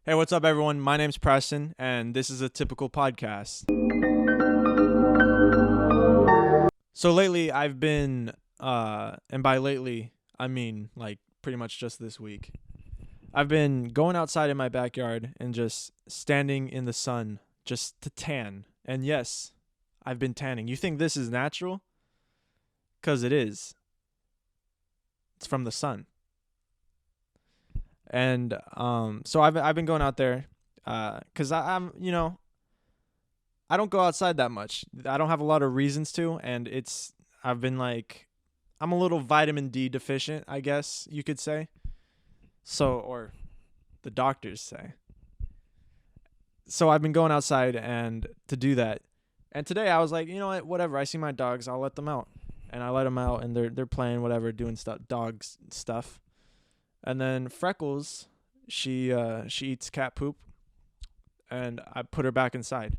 Hey, what's up, everyone? My name's Preston, and this is a typical podcast. So lately, I've been, and by lately, I mean like pretty much just this week, I've been going outside in my backyard and just standing in the sun just to tan. And yes, I've been tanning. You think this is natural? 'Cause it is. It's from the sun. And so I've been going out there, 'cause I'm I don't go outside that much. I don't have a lot of reasons to, and I've been like I'm a little vitamin D deficient, I guess you could say. So, or the doctors say. So I've been going outside and to do that. And today I was like, you know what, whatever. I see my dogs, I'll let them out. And I let them out, and they're playing whatever, doing dogs stuff. And then Freckles, she eats cat poop, and I put her back inside.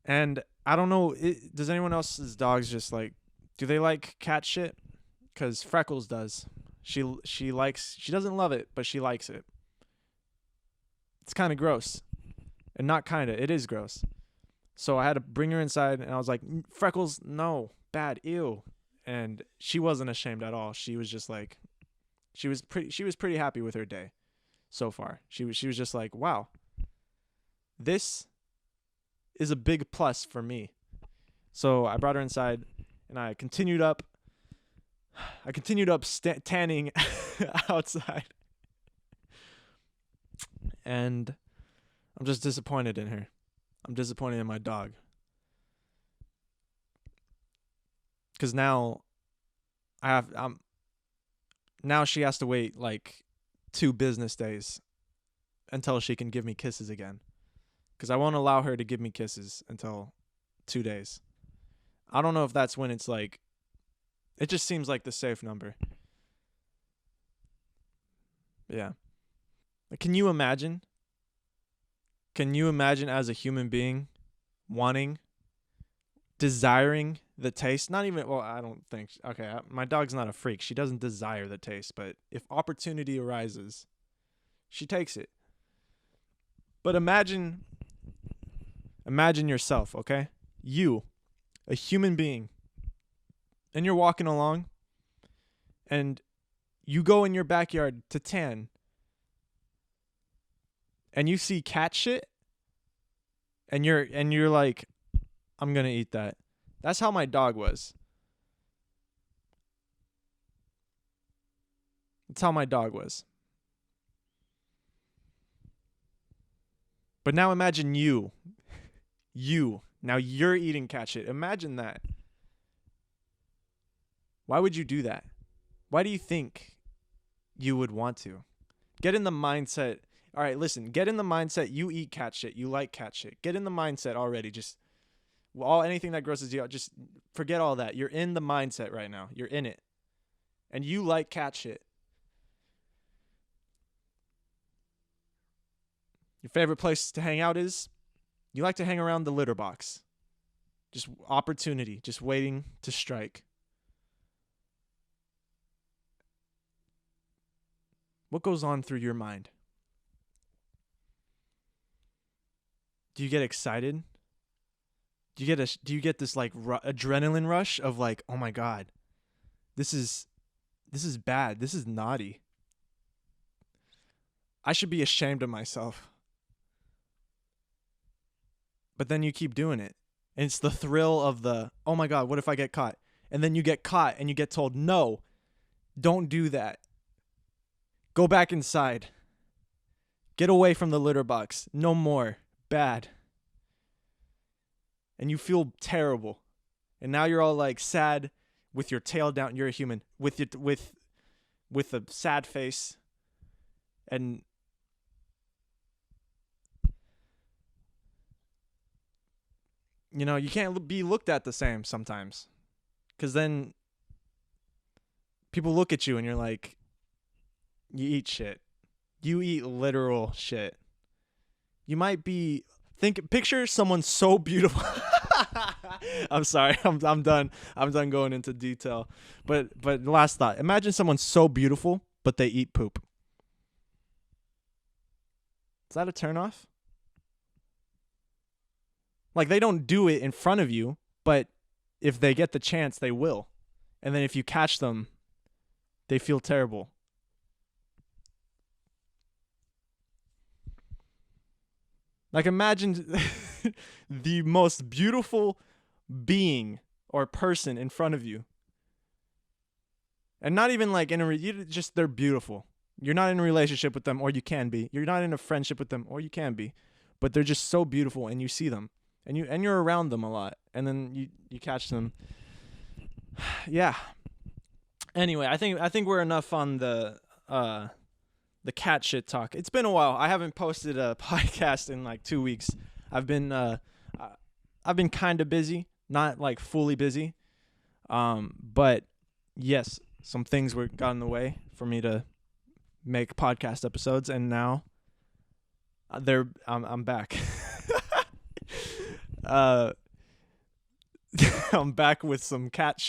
And I don't know, does anyone else's dogs just like, do they like cat shit? 'Cause Freckles does. She doesn't love it, but she likes it. It's kind of gross. And not kind of, it is gross. So I had to bring her inside, and I was like, Freckles, no, bad, ew. And she wasn't ashamed at all. She was just like, she was pretty happy with her day so far. She was just like, wow, this is a big plus for me. So I brought her inside, and I continued up tanning outside. And I'm just disappointed in her. I'm disappointed in my dog. 'Cause now now she has to wait like 2 business days until she can give me kisses again. 'Cause I won't allow her to give me kisses until 2 days. I don't know if that's when it's like, it just seems like the safe number. Yeah. Like, can you imagine? Can you imagine as a human being desiring the taste? Not even, well, I don't think, okay, my dog's not a freak. She doesn't desire the taste, but if opportunity arises, she takes it. But imagine yourself, okay? You, a human being, and you're walking along, and you go in your backyard to tan, and you see cat shit, and you're like, I'm gonna eat that. That's how my dog was. That's how my dog was. But now imagine you. Now you're eating cat shit. Imagine that. Why would you do that? Why do you think you would want to? Get in the mindset. All right, listen. Get in the mindset. You eat cat shit. You like cat shit. Get in the mindset already. Just anything that grosses you out. Just forget all that. You're in the mindset right now. You're in it. And you like cat shit. Your favorite place to hang out is? You like to hang around the litter box. Just opportunity. Just waiting to strike. What goes on through your mind? Do you get excited? Do you get this like adrenaline rush of like, oh my God, this is bad. This is naughty. I should be ashamed of myself. But then you keep doing it. And it's the thrill of the, oh my God, what if I get caught? And then you get caught and you get told, no, don't do that. Go back inside. Get away from the litter box. No more. Bad. And you feel terrible. And now you're all like sad with your tail down. You're a human with a sad face. And you can't be looked at the same sometimes. 'Cause then people look at you and you're like, you eat shit. You eat literal shit. You might be picture someone so beautiful. I'm sorry. I'm done. I'm done going into detail. But last thought. Imagine someone so beautiful, but they eat poop. Is that a turnoff? Like, they don't do it in front of you, but if they get the chance, they will. And then if you catch them, they feel terrible. Like, imagine the most beautiful being or person in front of you. And not even like just they're beautiful. You're not in a relationship with them, or you can be. You're not in a friendship with them, or you can be. But they're just so beautiful, and you see them, and you're around them a lot, and then you catch them. Yeah. Anyway, I think we're enough on the cat shit talk. It's been a while. I haven't posted a podcast in like 2 weeks. I've been kind of busy, not like fully busy. But yes, some things got in the way for me to make podcast episodes, and now I'm back. I'm back with some cat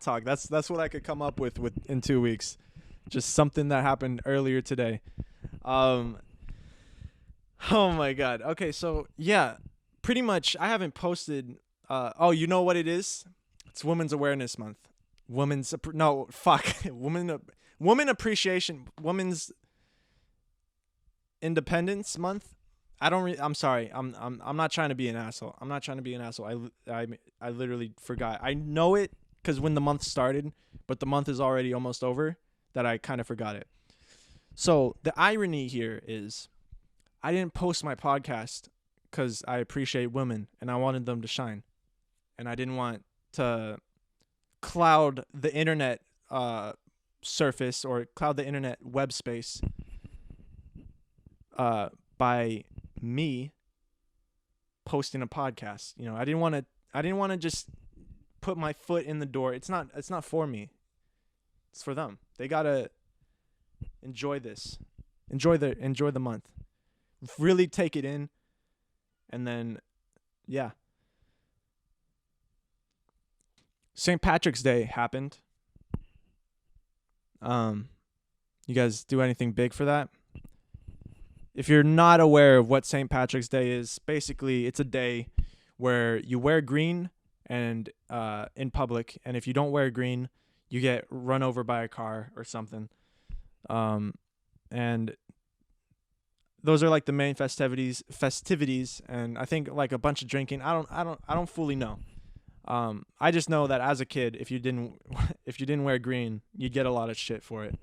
talk. That's what I could come up with in 2 weeks. Just something that happened earlier today. Oh my God. Okay, so yeah, pretty much I haven't posted. You know what it is? It's Women's Awareness Month. Women Appreciation, Women's Independence Month. I'm sorry. I'm not trying to be an asshole. I literally forgot. I know it because when the month started, but the month is already almost over, that I kind of forgot it. So the irony here is I didn't post my podcast because I appreciate women and I wanted them to shine. And I didn't want to cloud the internet surface or cloud the internet web space by me posting a podcast. You know, I didn't want to just put my foot in the door. It's not for me. It's for them. They gotta enjoy this. Enjoy the month. Really take it in, and then, yeah. St. Patrick's Day happened. You guys do anything big for that? If you're not aware of what St. Patrick's Day is, basically it's a day where you wear green and in public, and if you don't wear green, you get run over by a car or something. And those are like the main festivities, and I think like a bunch of drinking. I don't fully know. I just know that as a kid, if you didn't wear green, you'd get a lot of shit for it.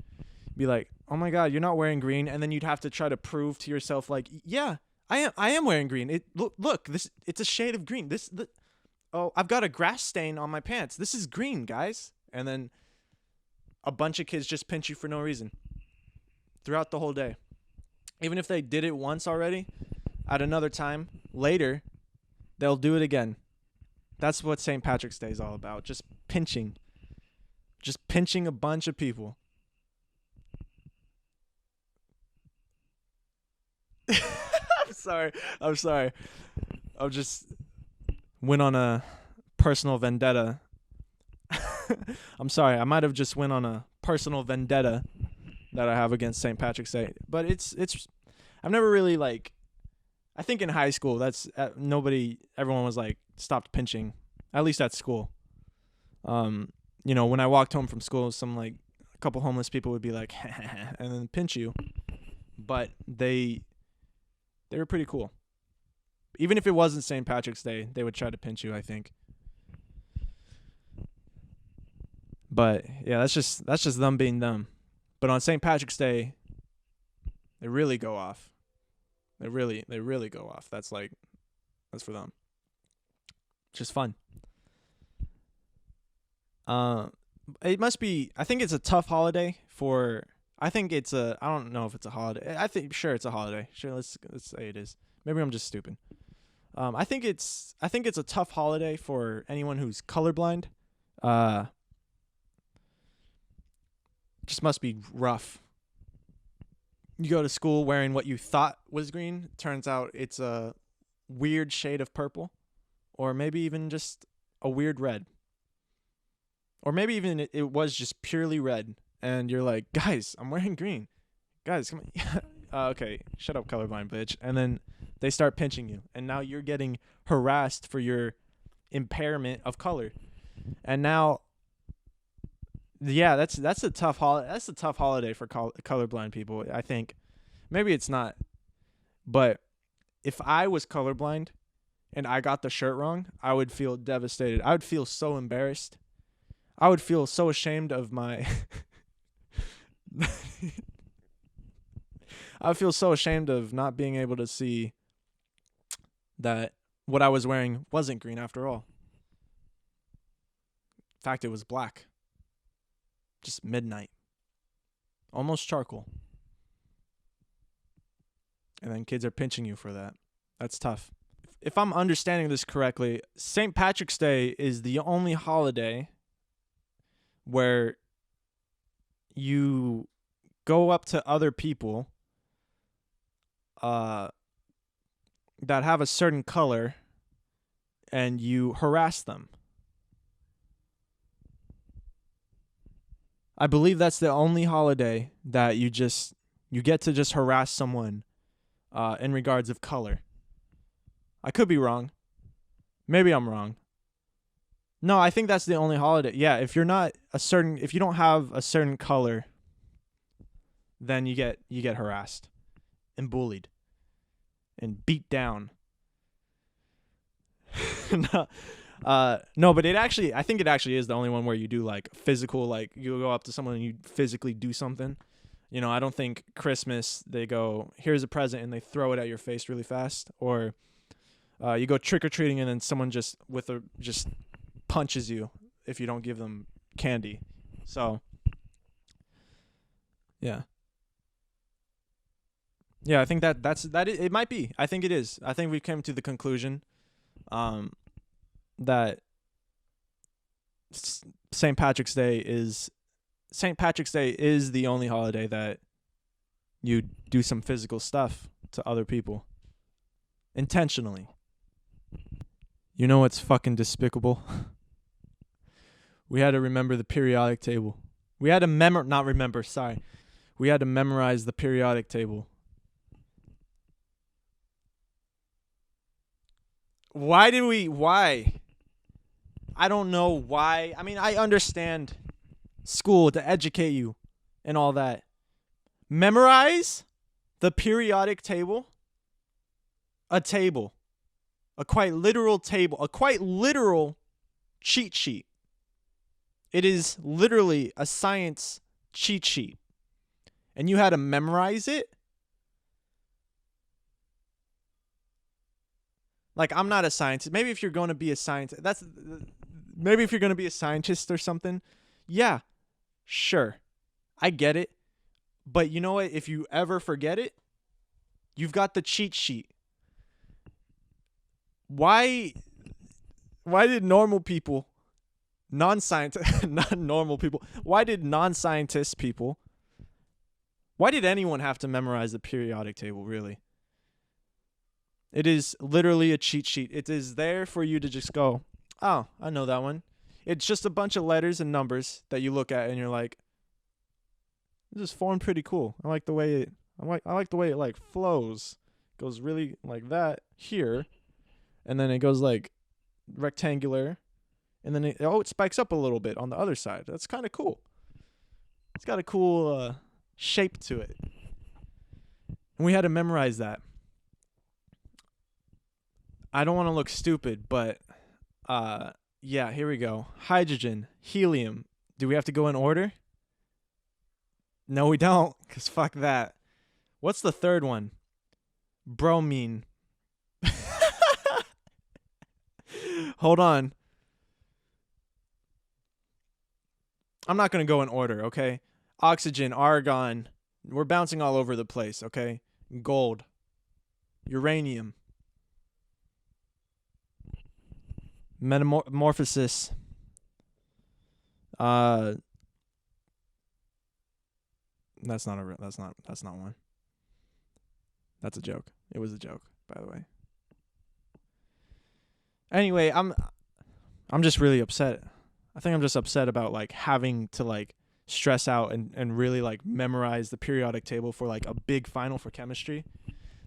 Be like, oh my God, you're not wearing green, and then you'd have to try to prove to yourself like, yeah, I am wearing green. Look, it's a shade of green. I've got a grass stain on my pants. This is green, guys. And then a bunch of kids just pinch you for no reason throughout the whole day. Even if they did it once already, at another time later, they'll do it again. That's what St. Patrick's Day is all about. Just pinching a bunch of people. I'm sorry. I just went on a personal vendetta. I'm sorry. I might have just went on a personal vendetta that I have against St. Patrick's Day. But I've never really like, I think in high school, everyone was like, stopped pinching, at least at school. When I walked home from school, a couple homeless people would be like, and then pinch you. But they were pretty cool. Even if it wasn't St. Patrick's Day, they would try to pinch you, I think. But yeah, that's just them being them. But on St. Patrick's Day, they really go off. They really go off. That's for them. Just fun. It must be, I think it's a tough holiday I don't know if it's a holiday. Sure it's a holiday. Sure, let's say it is. Maybe I'm just stupid. I think it's a tough holiday for anyone who's colorblind. Just must be rough. You go to school wearing what you thought was green. Turns out it's a weird shade of purple, or maybe even just a weird red. Or maybe even it was just purely red, and you're like, guys, I'm wearing green. Guys, come on. Okay, shut up, colorblind bitch. And then they start pinching you, and now you're getting harassed for your impairment of color. And now, yeah, that's a tough holiday. That's a tough holiday for colorblind people. I think maybe it's not, but if I was colorblind and I got the shirt wrong, I would feel devastated. I would feel so embarrassed. I would feel so ashamed of my. I would feel so ashamed of not being able to see that what I was wearing wasn't green after all. In fact, it was black. Just midnight. Almost charcoal. And then kids are pinching you for that. That's tough. If I'm understanding this correctly, St. Patrick's Day is the only holiday where you go up to other people that have a certain color and you harass them. I believe that's the only holiday that you get to just harass someone in regards of color. I could be wrong. Maybe I'm wrong. No, I think that's the only holiday. Yeah, if you don't have a certain color, then you get harassed and bullied and beat down. No, but I think it actually is the only one where you do like physical, like you go up to someone and you physically do something. You know, I don't think Christmas they go, here's a present, and they throw it at your face really fast, or you go trick or treating and then someone just punches you if you don't give them candy. So yeah, I think that's it might be. I think it is. I think we came to the conclusion that St. Patrick's Day is the only holiday that you do some physical stuff to other people intentionally. You know what's fucking despicable? We had to remember the periodic table. We had to We had to memorize the periodic table. Why? I don't know why. I mean, I understand school to educate you and all that. Memorize the periodic table? A table. A quite literal table. A quite literal cheat sheet. It is literally a science cheat sheet. And you had to memorize it? Like, I'm not a scientist. Maybe if you're going to be a scientist, maybe if you're going to be a scientist or something, yeah, sure. I get it. But you know what? If you ever forget it, you've got the cheat sheet. Why did normal people, not normal people, why did non-scientist people, why did anyone have to memorize the periodic table, really? It is literally a cheat sheet. It is there for you to just go, oh, I know that one. It's just a bunch of letters and numbers that you look at and you're like, this is formed pretty cool. I like the way it like flows. It goes really like that here, and then it goes like rectangular, and then it spikes up a little bit on the other side. That's kind of cool. It's got a cool shape to it. And we had to memorize that. I don't want to look stupid, but yeah, here we go. Hydrogen, helium. Do we have to go in order? No, we don't, because fuck that. What's the third one? Bromine. Hold on. I'm not going to go in order, okay? Oxygen, argon. We're bouncing all over the place, okay? Gold. Uranium. Metamorphosis. That's not one. That's a joke. It was a joke, by the way. Anyway, I'm just really upset. I think I'm just upset about like having to like stress out and really like memorize the periodic table for like a big final for chemistry.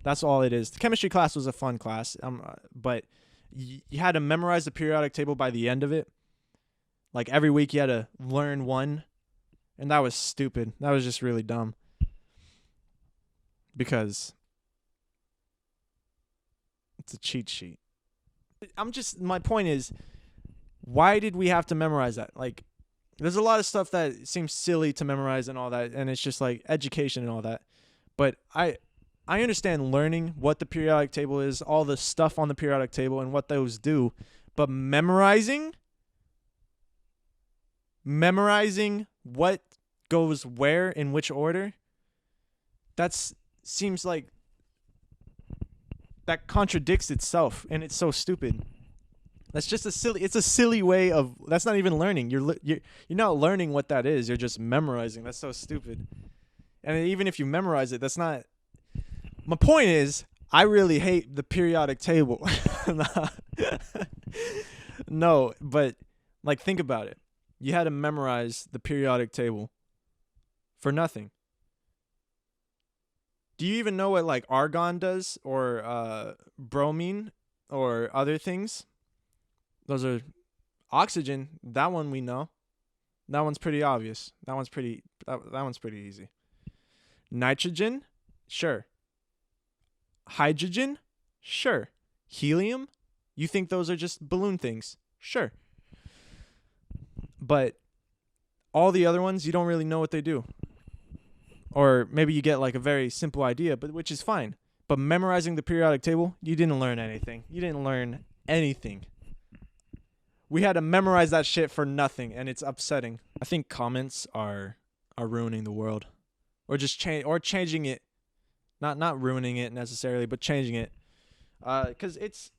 That's all it is. The chemistry class was a fun class, but you had to memorize the periodic table by the end of it. Like every week you had to learn one, and that was stupid. That was just really dumb. Because it's a cheat sheet. My point is, why did we have to memorize that? Like, there's a lot of stuff that seems silly to memorize and all that, and it's just like education and all that. But I understand learning what the periodic table is, all the stuff on the periodic table and what those do, but memorizing what goes where in which order, seems like that contradicts itself, and it's so stupid. That's just it's a silly way of, that's not even learning. You're not learning what that is. You're just memorizing. That's so stupid. And even if you memorize it, that's not. My point is, I really hate the periodic table. No, but like, think about it. You had to memorize the periodic table for nothing. Do you even know what like argon does, or bromine, or other things? Those are oxygen. That one we know. That one's pretty obvious. That one's pretty easy. Nitrogen? Sure. Hydrogen? Sure. Helium? You think those are just balloon things? Sure. But all the other ones, you don't really know what they do. Or maybe you get like a very simple idea, but which is fine. But memorizing the periodic table, you didn't learn anything. You didn't learn anything. We had to memorize that shit for nothing, and it's upsetting. I think comments are ruining the world, or just changing it, not ruining it necessarily, but changing it, because it's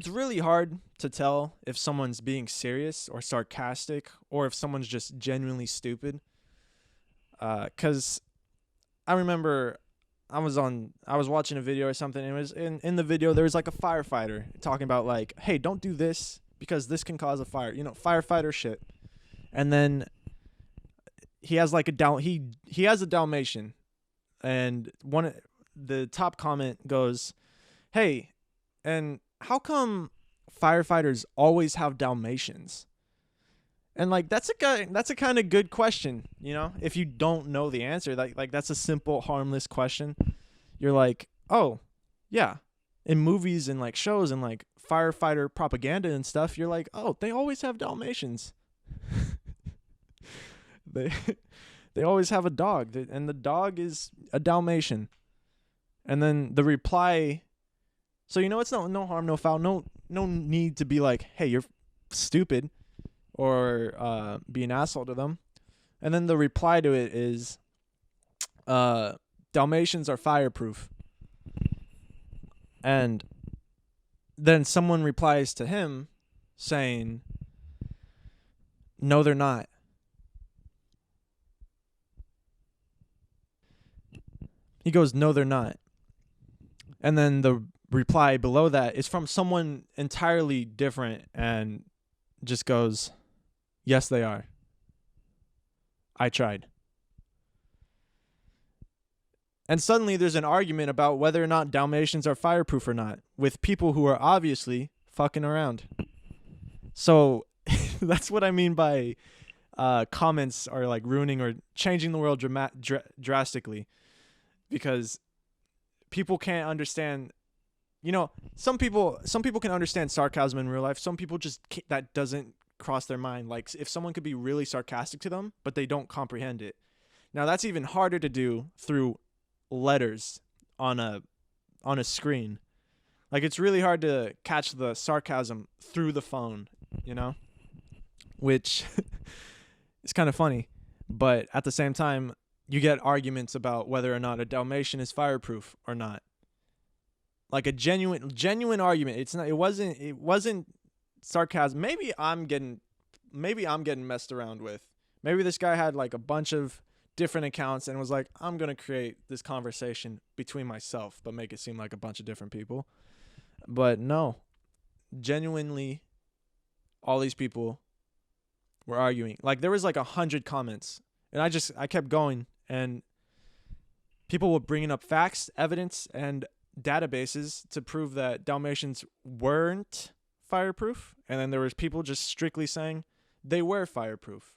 really hard to tell if someone's being serious or sarcastic, or if someone's just genuinely stupid. Because I remember I was watching a video or something, and it was in the video there was like a firefighter talking about like, hey, don't do this because this can cause a fire, firefighter shit. And then he has like he has a Dalmatian, and the top comment goes, hey, and how come firefighters always have Dalmatians? And like, that's a kind of good question, if you don't know the answer. Like that's a simple, harmless question. You're like, oh yeah, in movies and like shows and like firefighter propaganda and stuff, you're like, oh, they always have Dalmatians. they always have a dog, and the dog is a Dalmatian. And then the reply, so it's no harm, no foul, no need to be like, hey, you're stupid, or be an asshole to them. And then the reply to it is, Dalmatians are fireproof. And then someone replies to him saying, no, they're not. He goes, no, they're not. And then the reply below that is from someone entirely different and just goes, yes, they are. I tried. And suddenly there's an argument about whether or not Dalmatians are fireproof or not, with people who are obviously fucking around. So that's what I mean by comments are like ruining or changing the world drastically, because people can't understand. Some people can understand sarcasm in real life. Some people just can't, that doesn't cross their mind. Like, if someone could be really sarcastic to them, but they don't comprehend it. Now that's even harder to do through letters on a screen. Like, it's really hard to catch the sarcasm through the phone, which is kind of funny. But at the same time, you get arguments about whether or not a Dalmatian is fireproof or not. Like a genuine argument. It wasn't sarcasm. Maybe I'm getting messed around with. Maybe this guy had like a bunch of different accounts and was like, I'm going to create this conversation between myself, but make it seem like a bunch of different people. But no, genuinely, all these people were arguing. Like, there was like 100 comments, And I kept going, and people were bringing up facts, evidence, and databases to prove that Dalmatians weren't fireproof. And then there was people just strictly saying they were fireproof.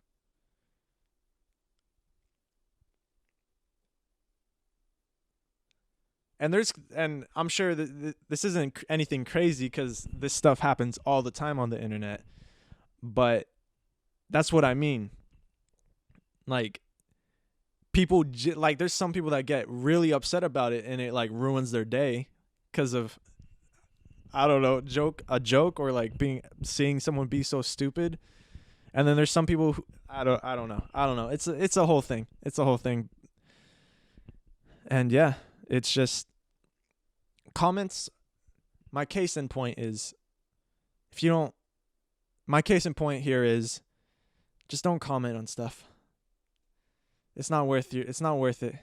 And I'm sure that this isn't anything crazy because this stuff happens all the time on the internet. But that's what I mean. Like, people, like, there's some people that get really upset about it, and it like ruins their day because of, I don't know, a joke, or like seeing someone be so stupid. And then there's some people who, I don't know. It's a whole thing. And yeah, it's just comments. My case in point is, my case in point here is, just don't comment on stuff. It's not worth it. It's not worth it.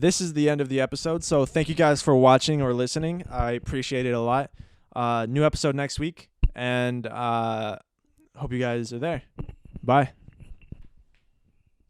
This is the end of the episode. So thank you guys for watching or listening. I appreciate it a lot. New episode next week. And hope you guys are there. Bye.